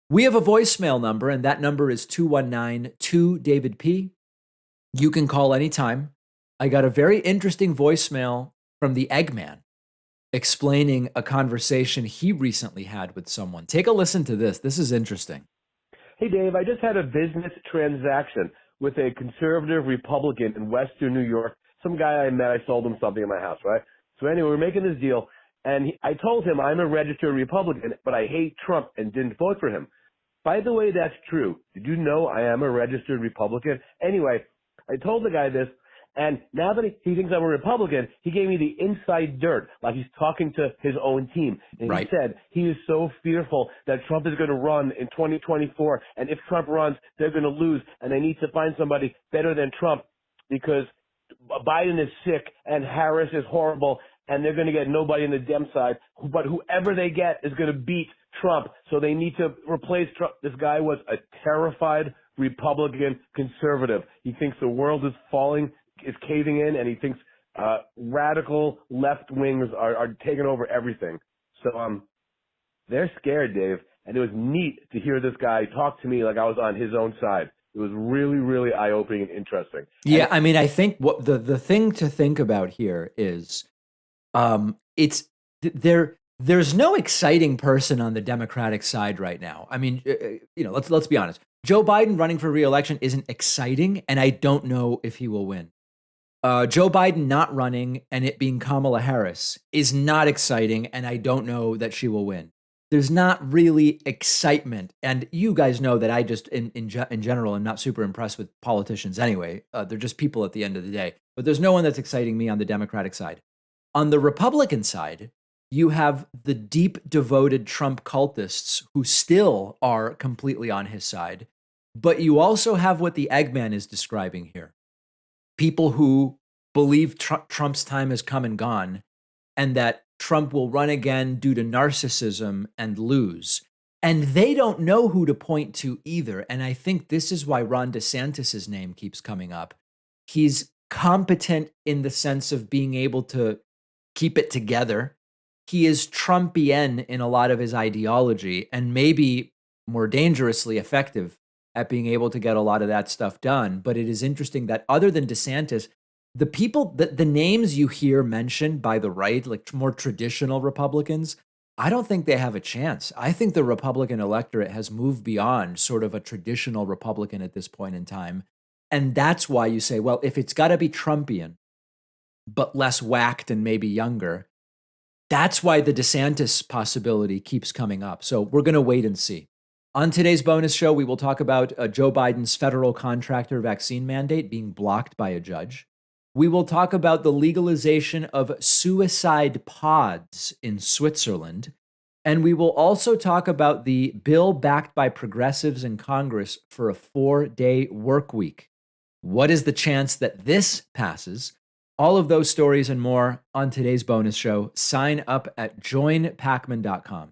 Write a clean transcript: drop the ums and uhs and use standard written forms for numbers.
We have a voicemail number, and that number is 219-2 David P. You can call anytime. I got a very interesting voicemail from the Eggman explaining a conversation he recently had with someone. Take a listen to this. This is interesting. Hey, Dave, I just had a business transaction with a conservative Republican in Western New York. Some guy I met, I sold him something in my house, right? So anyway, we're making this deal, and I told him I'm a registered Republican, but I hate Trump and didn't vote for him. By the way, that's true. Did you know I am a registered Republican? Anyway, I told the guy this, and now that he thinks I'm a Republican, he gave me the inside dirt, like he's talking to his own team. And Right. he said he is so fearful that Trump is going to run in 2024, and if Trump runs, they're going to lose, and they need to find somebody better than Trump because Biden is sick and Harris is horrible, and they're going to get nobody on the Dem side, but whoever they get is going to beat Trump, so they need to replace Trump. This guy was a terrified Republican conservative. He thinks the world is caving in, and he thinks radical left wings are taking over everything. So they're scared, Dave, and it was neat to hear this guy talk to me like I was on his own side. It was really, really eye-opening and interesting. Yeah, I mean, I think what the thing to think about here is it's there's no exciting person on the Democratic side right now. I mean, let's be honest. Joe Biden running for re-election isn't exciting, and I don't know if he will win. Joe Biden not running and it being Kamala Harris is not exciting, and I don't know that she will win. There's not really excitement, and you guys know that I just, in general, am not super impressed with politicians anyway. They're just people at the end of the day. But there's no one that's exciting me on the Democratic side. On the Republican side, you have the deep, devoted Trump cultists who still are completely on his side. But you also have what the Eggman is describing here. People who believe Trump's time has come and gone, and that Trump will run again due to narcissism and lose. And they don't know who to point to either. And I think this is why Ron DeSantis's name keeps coming up. He's competent in the sense of being able to keep it together. He is Trumpian in a lot of his ideology, and maybe more dangerously effective at being able to get a lot of that stuff done. But it is interesting that other than DeSantis, the people, the names you hear mentioned by the right, like more traditional Republicans, I don't think they have a chance. I think the Republican electorate has moved beyond sort of a traditional Republican at this point in time. And that's why you say, well, if it's got to be Trumpian, but less whacked and maybe younger, that's why the DeSantis possibility keeps coming up. So we're going to wait and see. On today's bonus show, we will talk about Joe Biden's federal contractor vaccine mandate being blocked by a judge. We will talk about the legalization of suicide pods in Switzerland. And we will also talk about the bill backed by progressives in Congress for a 4-day work week. What is the chance that this passes? All of those stories and more on today's bonus show. Sign up at joinpakman.com.